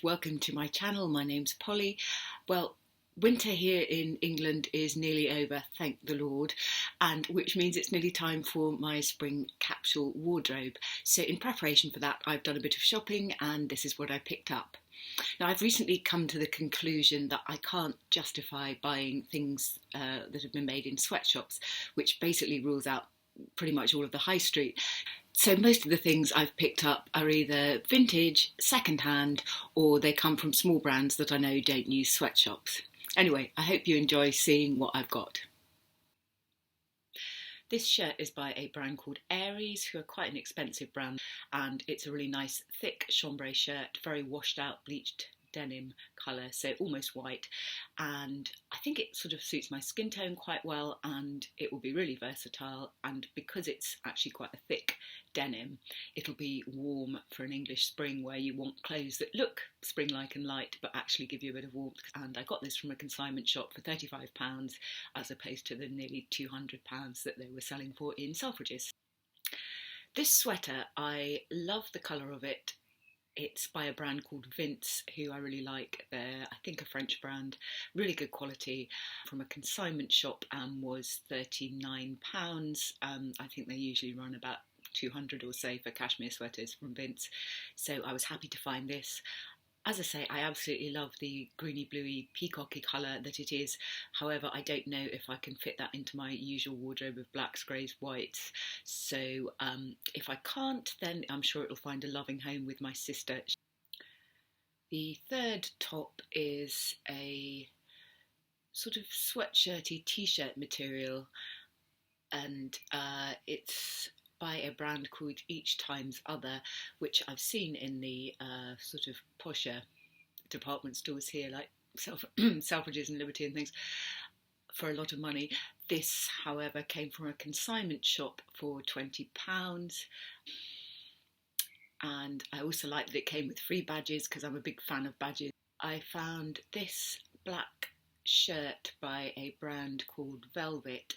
welcome to my channel. My name's Polly. Well, winter here in England is nearly over, thank the Lord, and which means it's nearly time for my spring capsule wardrobe. So in preparation for that, I've done a bit of shopping and this is what I picked up. Now, I've recently come to the conclusion that I can't justify buying things that have been made in sweatshops, which basically rules out pretty much all of the high street. So most of the things I've picked up are either vintage, second-hand, or they come from small brands that I know don't use sweatshops. Anyway, I hope you enjoy seeing what I've got. This shirt is by a brand called Aries, who are quite an expensive brand, and it's a really nice thick chambray shirt, very washed out bleached denim colour, so almost white, and I think it sort of suits my skin tone quite well, and it will be really versatile, and because it's actually quite a thick denim, it'll be warm for an English spring where you want clothes that look spring-like and light but actually give you a bit of warmth. And I got this from a consignment shop for £35 as opposed to the nearly £200 that they were selling for in Selfridges. This sweater, I love the colour of it. It's by a brand called Vince, who I really like. They're, I think, a French brand, really good quality, from a consignment shop, and was £39. I think they usually run about 200 or so for cashmere sweaters from Vince, so I was happy to find this. As I say, I absolutely love the greeny bluey peacocky colour that it is. However, I don't know if I can fit that into my usual wardrobe of blacks, greys, whites. So if I can't, then I'm sure it'll find a loving home with my sister. The third top is a sort of sweatshirty t-shirt material, and it's by a brand called Each Times Other, which I've seen in the sort of posher department stores here, like Selfridges and Liberty and things, for a lot of money. This, however, came from a consignment shop for £20, and I also like that it came with free badges because I'm a big fan of badges. I found this black shirt by a brand called Velvet,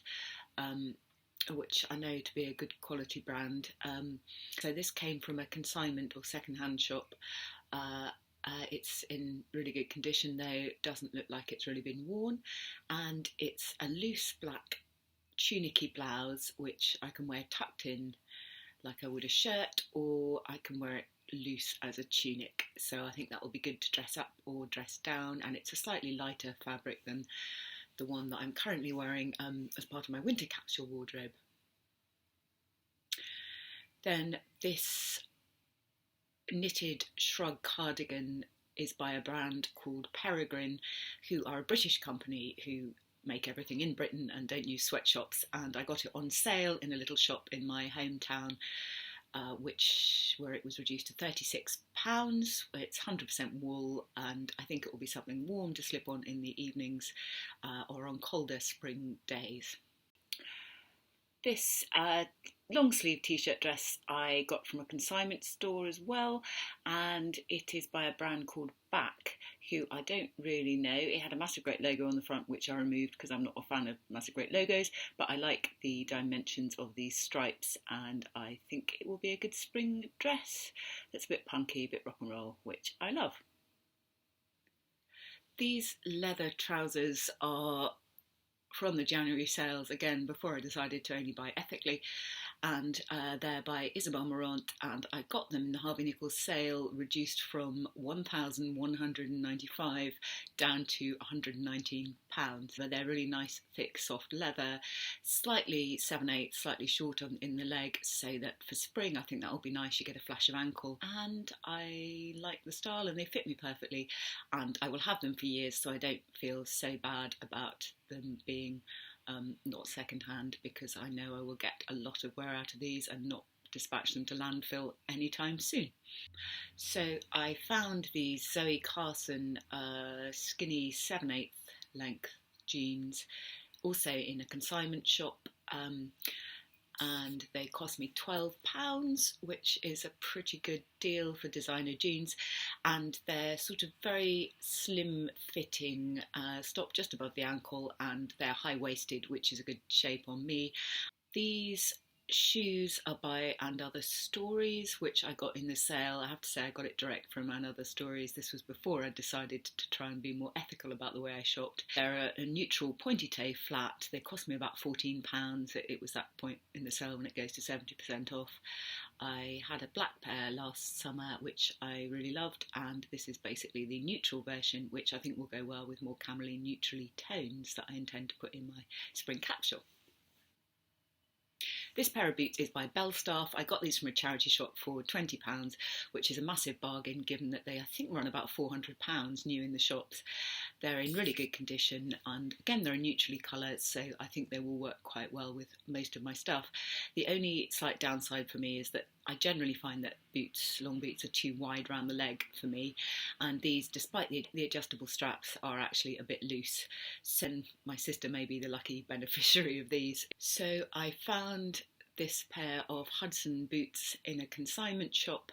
which I know to be a good quality brand. So this came from a consignment or second-hand shop. It's in really good condition, though it doesn't look like it's really been worn, and it's a loose black tunic-y blouse which I can wear tucked in like I would a shirt, or I can wear it loose as a tunic, so I think that will be good to dress up or dress down, and it's a slightly lighter fabric than the one that I'm currently wearing as part of my winter capsule wardrobe. Then this knitted shrug cardigan is by a brand called Peregrine, who are a British company who make everything in Britain and don't use sweatshops, and I got it on sale in a little shop in my hometown, where it was reduced to £36. It's 100% wool, and I think it will be something warm to slip on in the evenings or on colder spring days. This long sleeve t-shirt dress I got from a consignment store as well, and it is by a brand called Back, who I don't really know. It had a Massive Great logo on the front, which I removed because I'm not a fan of Massive Great logos, but I like the dimensions of these stripes, and I think it will be a good spring dress that's a bit punky, a bit rock and roll, which I love. These leather trousers are from the January sales, again before I decided to only buy ethically, and they're by Isabel Marant, and I got them in the Harvey Nichols sale, reduced from £1,195 down to £119. But they're really nice thick soft leather, slightly 7/8, slightly short in the leg, so that for spring I think that will be nice. You get a flash of ankle, and I like the style and they fit me perfectly, and I will have them for years, so I don't feel so bad about them being not second-hand, because I know I will get a lot of wear out of these and not dispatch them to landfill anytime soon. So I found these Zoe Karssen skinny 7/8 length jeans, also in a consignment shop, and they cost me £12, which is a pretty good deal for designer jeans, and they're sort of very slim fitting, stop just above the ankle, and they're high-waisted, which is a good shape on me. These shoes are by And Other Stories, which I got in the sale. I have to say I got it direct from And Other Stories. This was before I decided to try and be more ethical about the way I shopped. They're a neutral pointy tay flat. They cost me about £14. It was that point in the sale when it goes to 70% off. I had a black pair last summer which I really loved, and this is basically the neutral version, which I think will go well with more camelly neutrally tones that I intend to put in my spring capsule. This pair of boots is by Belstaff. I got these from a charity shop for £20, which is a massive bargain given that they, I think, run about £400 new in the shops. They're in really good condition, and again, they're neutrally coloured, so I think they will work quite well with most of my stuff. The only slight downside for me is that I generally find that long boots are too wide around the leg for me, and these, despite the adjustable straps, are actually a bit loose. So my sister may be the lucky beneficiary of these. So I found this pair of Hudson boots in a consignment shop,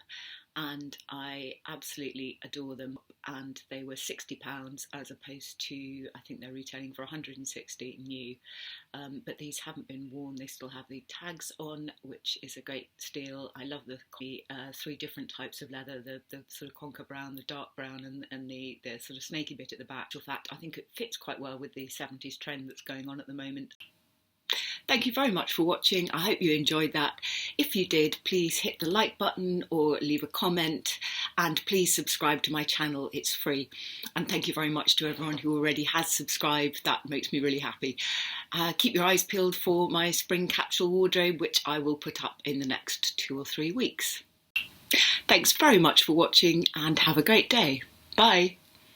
and I absolutely adore them, and they were £60 as opposed to, I think they're retailing for £160 new, but these haven't been worn. They still have the tags on, which is a great steal. I love the three different types of leather, the sort of conker brown, the dark brown, and the sort of snaky bit at the back. In fact, I think it fits quite well with the 70s trend that's going on at the moment. Thank you very much for watching. I hope you enjoyed that. If you did, please hit the like button or leave a comment, and please subscribe to my channel. It's free. And thank you very much to everyone who already has subscribed. That makes me really happy. Keep your eyes peeled for my Spring Capsule Wardrobe, which I will put up in the next 2 or 3 weeks. Thanks very much for watching, and have a great day. Bye.